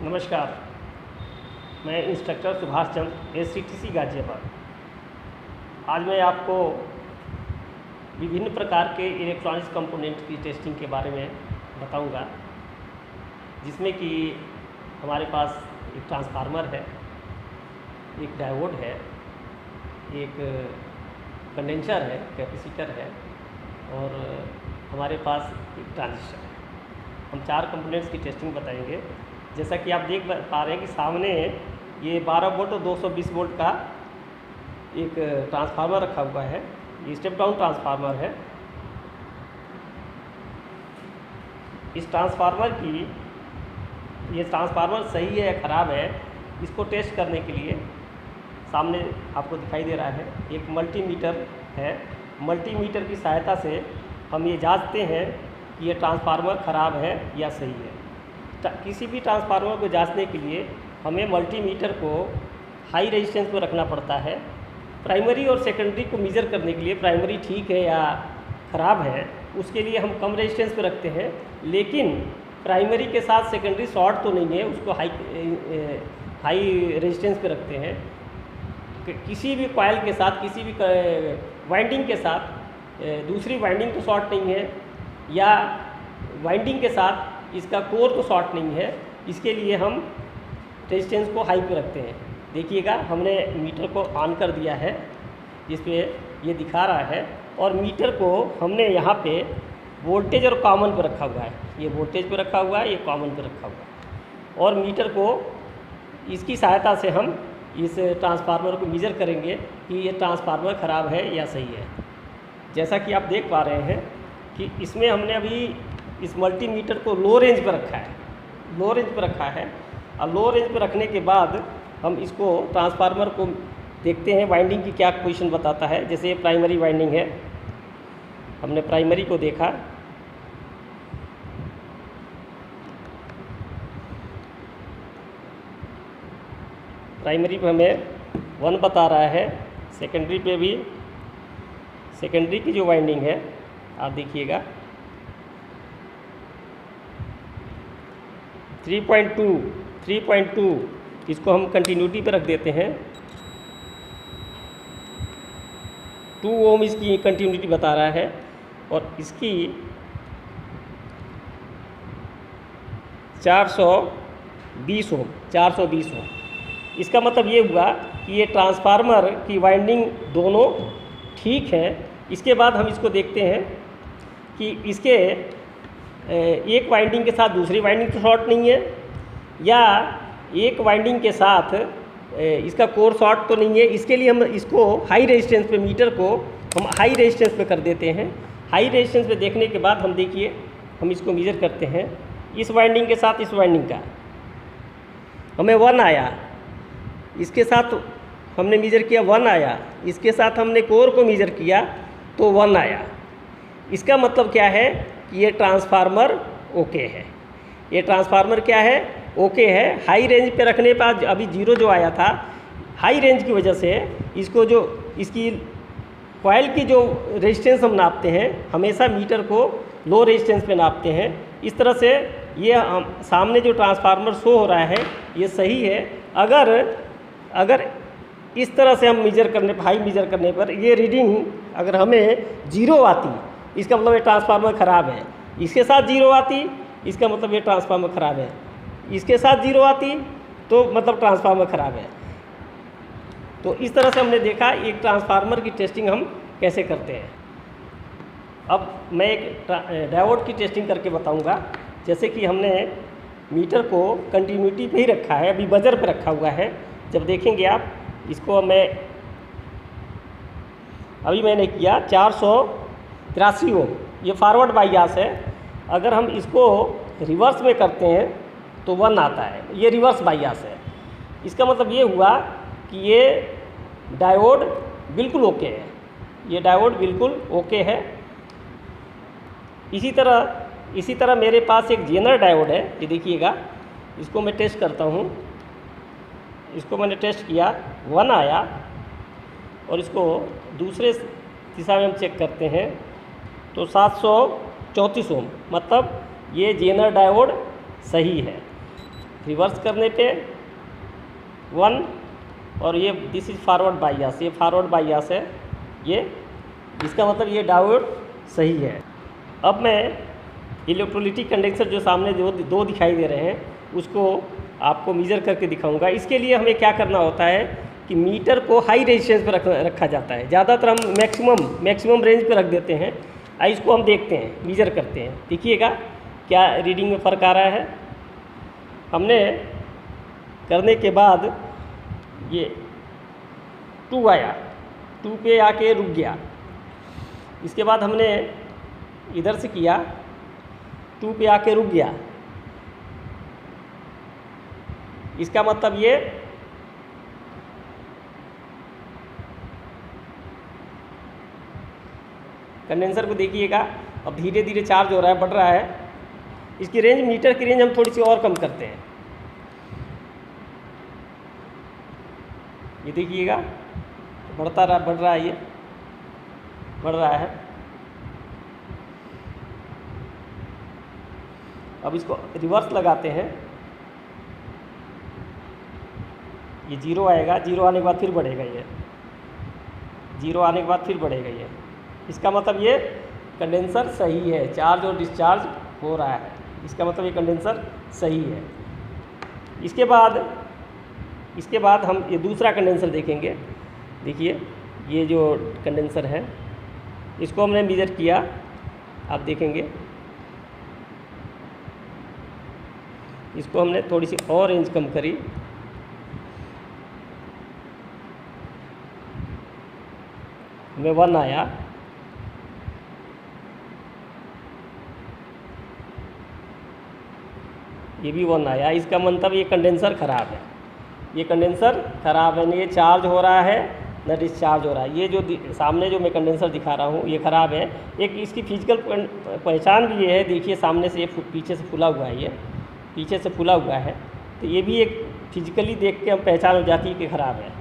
नमस्कार, मैं instructor Subhash Chandra SCTC Ghaziabad. आज मैं आपको विभिन्न प्रकार के इलेक्ट्रॉनिक्स कंपोनेंट की टेस्टिंग के बारे में बताऊंगा, जिसमें कि हमारे पास एक ट्रांसफार्मर है, एक डायोड है, एक कंडेंसर है, कैपेसिटर है और हमारे पास एक ट्रांजिस्टर है। हम 4 कंपोनेंट्स की टेस्टिंग बताएंगे। जैसा कि आप देख पा रहे हैं कि सामने ये 12 वोल्ट और 220 वोल्ट का एक ट्रांसफार्मर रखा हुआ है। ये स्टेप डाउन ट्रांसफार्मर है। इस ट्रांसफार्मर की ये ट्रांसफार्मर सही है या ख़राब है, इसको टेस्ट करने के लिए सामने आपको दिखाई दे रहा है एक मल्टीमीटर है। मल्टीमीटर की सहायता से हम ये जांचते हैं कि ये ट्रांसफार्मर ख़राब है या सही है। किसी भी ट्रांसफार्मर को जांचने के लिए हमें मल्टीमीटर को हाई रेजिस्टेंस पर रखना पड़ता है। प्राइमरी और सेकेंडरी को मेजर करने के लिए प्राइमरी ठीक है या ख़राब है, उसके लिए हम कम रेजिस्टेंस पर रखते हैं, लेकिन प्राइमरी के साथ सेकेंडरी शॉर्ट तो नहीं है, उसको हाई रेजिस्टेंस पे रखते हैं। किसी भी कॉइल के साथ, किसी भी वाइंडिंग के साथ दूसरी वाइंडिंग तो शॉर्ट नहीं है, या वाइंडिंग के साथ इसका कोर तो शॉर्ट नहीं है, इसके लिए हम रेजिस्टेंस को हाई पे रखते हैं। देखिएगा, हमने मीटर को ऑन कर दिया है, जिस पे ये दिखा रहा है, और मीटर को हमने यहाँ पे वोल्टेज और कॉमन पे रखा हुआ है। ये वोल्टेज पे रखा हुआ है, ये कॉमन पे रखा हुआ है, और मीटर को इसकी सहायता से हम इस ट्रांसफार्मर को मेजर करेंगे कि ये ट्रांसफार्मर ख़राब है या सही है। जैसा कि आप देख पा रहे हैं कि इसमें हमने अभी इस मल्टीमीटर को लो रेंज पर रखा है, लो रेंज पर रखा है। और लो रेंज पर रखने के बाद हम इसको ट्रांसफार्मर को देखते हैं वाइंडिंग की क्या पोजीशन बताता है। जैसे ये प्राइमरी वाइंडिंग है, हमने प्राइमरी को देखा, प्राइमरी पे हमें 1 बता रहा है। सेकेंडरी पे भी, सेकेंडरी की जो वाइंडिंग है आप देखिएगा 3.2, इसको हम कंटिन्यूटी पे रख देते हैं। 2 ओम इसकी कंटिन्यूटी बता रहा है, और इसकी 420 ओम। इसका मतलब ये हुआ कि ये ट्रांसफार्मर की वाइंडिंग दोनों ठीक है। इसके बाद हम इसको देखते हैं कि इसके एक वाइंडिंग के साथ दूसरी वाइंडिंग तो शॉर्ट नहीं है, या एक वाइंडिंग के साथ इसका कोर शॉर्ट तो नहीं है। इसके लिए हम इसको हाई रेजिस्टेंस पे, मीटर को हम हाई रेजिस्टेंस पे कर देते हैं। हाई रेजिस्टेंस पे देखने के बाद हम देखिए, हम इसको मेजर करते हैं। इस वाइंडिंग के साथ इस वाइंडिंग का हमें 1 आया, इसके साथ हमने मेजर किया 1 आया, इसके साथ हमने कोर को मेजर किया तो 1 आया। इसका मतलब क्या है कि ये ट्रांसफार्मर ओके है। ये ट्रांसफार्मर क्या है? ओके है। हाई रेंज पे रखने पर अभी 0 जो आया था, हाई रेंज की वजह से इसको जो इसकी कॉइल की जो रेजिस्टेंस हम नापते हैं, हमेशा मीटर को लो रेजिस्टेंस पे नापते हैं। इस तरह से ये सामने जो ट्रांसफार्मर शो हो रहा है ये सही है। अगर इस तरह से हम मेजर करने पर, हाई मेजर करने पर ये रीडिंग अगर हमें 0 आती, इसका मतलब ये ट्रांसफार्मर ख़राब है। इसके साथ 0 आती, इसका मतलब ये ट्रांसफार्मर ख़राब है। इसके साथ 0 आती तो मतलब ट्रांसफार्मर ख़राब है। तो इस तरह से हमने देखा एक ट्रांसफार्मर की टेस्टिंग हम कैसे करते हैं। अब मैं एक डायोड की टेस्टिंग करके बताऊंगा। जैसे कि हमने मीटर को कंटिन्यूटी पे ही रखा है, अभी बजर पे रखा हुआ है। जब देखेंगे आप इसको, मैंने किया 483 ओम, ये फॉरवर्ड बाइयास है। अगर हम इसको रिवर्स में करते हैं तो 1 आता है, ये रिवर्स बाइयास है। इसका मतलब ये हुआ कि ये डायोड बिल्कुल ओके है, ये डायोड बिल्कुल ओके है। इसी तरह मेरे पास एक जेनर डायोड है, ये देखिएगा, इसको मैं टेस्ट करता हूँ। इसको मैंने टेस्ट किया, 1 आया, और इसको दूसरे दिशा में हम चेक करते हैं तो 734 ओम, मतलब ये जेनर डायोड सही है। रिवर्स करने पे 1, और ये दिस इज फॉरवर्ड बाइयास, ये फॉरवर्ड बाइयास है ये, इसका मतलब ये डायोड सही है। अब मैं इलेक्ट्रोलिटिक कंडेंसर जो सामने जो दो दिखाई दे रहे हैं उसको आपको मेजर करके दिखाऊंगा। इसके लिए हमें क्या करना होता है कि मीटर को हाई रेजिस्टेंस पर रखा जाता है, ज़्यादातर हम मैक्सिमम रेंज पर रख देते हैं। इसको हम देखते हैं, मेजर करते हैं, देखिएगा क्या रीडिंग में फ़र्क आ रहा है। हमने करने के बाद ये 2 आया, 2 पे आके रुक गया। इसके बाद हमने इधर से किया, 2 पे आके रुक गया। इसका मतलब ये कंडेंसर को देखिएगा, अब धीरे धीरे चार्ज हो रहा है, बढ़ रहा है। इसकी रेंज, मीटर की रेंज हम थोड़ी सी और कम करते हैं। ये देखिएगा बढ़ रहा है, ये बढ़ रहा है। अब इसको रिवर्स लगाते हैं, ये 0 आएगा, 0 आने के बाद फिर बढ़ेगा, ये 0 आने के बाद फिर बढ़ेगा ये। इसका मतलब ये कंडेंसर सही है, चार्ज और डिस्चार्ज हो रहा है, इसका मतलब ये कंडेंसर सही है। इसके बाद हम ये दूसरा कंडेंसर देखेंगे। देखिए ये जो कंडेंसर है इसको हमने मेजर किया, आप देखेंगे इसको हमने थोड़ी सी और रेंज कम करी, में 1 आया। ये भी 1 आया। इसका मतलब ये कंडेंसर ख़राब है, ये कंडेंसर ख़राब है, न ये चार्ज हो रहा है न डिस्चार्ज हो रहा है। ये जो सामने जो मैं कंडेंसर दिखा रहा हूँ ये ख़राब है। एक इसकी फिजिकल पहचान भी ये है, देखिए सामने से ये पीछे से फूला हुआ है, ये पीछे से फूला हुआ है, तो ये भी एक फिजिकली देख के हम पहचान हो जाती है कि ख़राब है।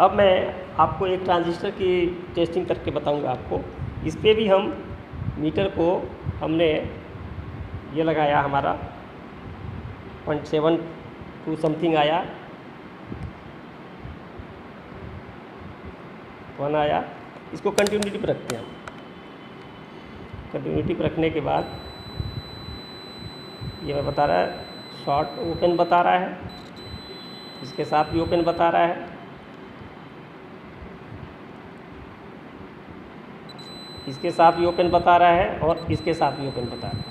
अब मैं आपको एक ट्रांजिस्टर की टेस्टिंग करके बताऊंगा आपको। इस पे भी हम मीटर को हमने ये लगाया, हमारा 0.72 समथिंग आया, 1 आया। इसको कंटिन्यूटी पर रखते हैं हम। कंटिन्यूटी पर रखने के बाद ये मैं बता रहा है शॉर्ट ओपन बता रहा है, इसके साथ भी ओपन बता रहा है, इसके साथ भी ओपन बता रहा है और इसके साथ भी ओपन बता रहा है,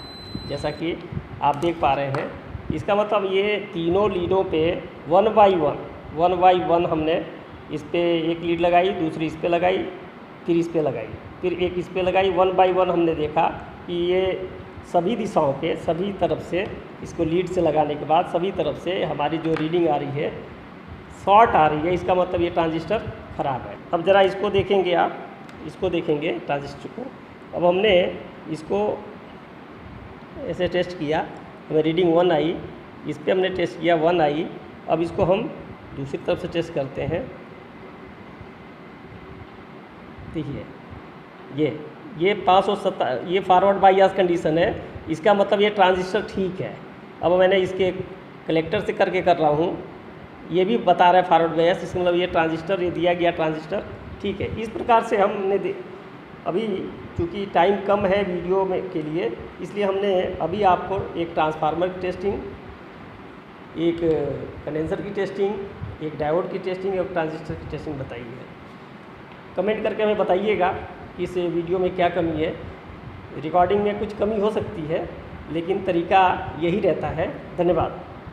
जैसा कि आप देख पा रहे हैं। इसका मतलब ये तीनों लीडों पे 1 बाई 1 हमने इस पे एक लीड लगाई, दूसरी इस पे लगाई, फिर इस पे लगाई, फिर एक इस पे लगाई। 1 बाई 1 हमने देखा कि ये सभी दिशाओं पे, सभी तरफ से इसको लीड से लगाने के बाद सभी तरफ से हमारी जो रीडिंग आ रही है शॉर्ट आ रही है। इसका मतलब ये ट्रांजिस्टर ख़राब है। अब ज़रा इसको देखेंगे, आप इसको देखेंगे ट्रांजिस्टर को। अब हमने इसको ऐसे टेस्ट किया, हमें रीडिंग 1 आई, इस पर हमने टेस्ट किया 1 आई। अब इसको हम दूसरी तरफ से टेस्ट करते हैं। देखिए ये 570, ये फॉरवर्ड बाइयास कंडीशन है, इसका मतलब ये ट्रांजिस्टर ठीक है। अब मैंने इसके कलेक्टर से करके कर रहा हूँ, ये भी बता रहा है फॉरवर्ड बाइयास, इसका मतलब ये ट्रांजिस्टर, ये दिया गया ट्रांजिस्टर ठीक है। इस प्रकार से हमने अभी चूँकि टाइम कम है वीडियो में के लिए, इसलिए हमने अभी आपको एक ट्रांसफार्मर की टेस्टिंग, एक कंडेंसर की टेस्टिंग, एक डायोड की टेस्टिंग और ट्रांजिस्टर की टेस्टिंग बताई है। कमेंट करके हमें बताइएगा इस वीडियो में क्या कमी है। रिकॉर्डिंग में कुछ कमी हो सकती है, लेकिन तरीका यही रहता है। धन्यवाद।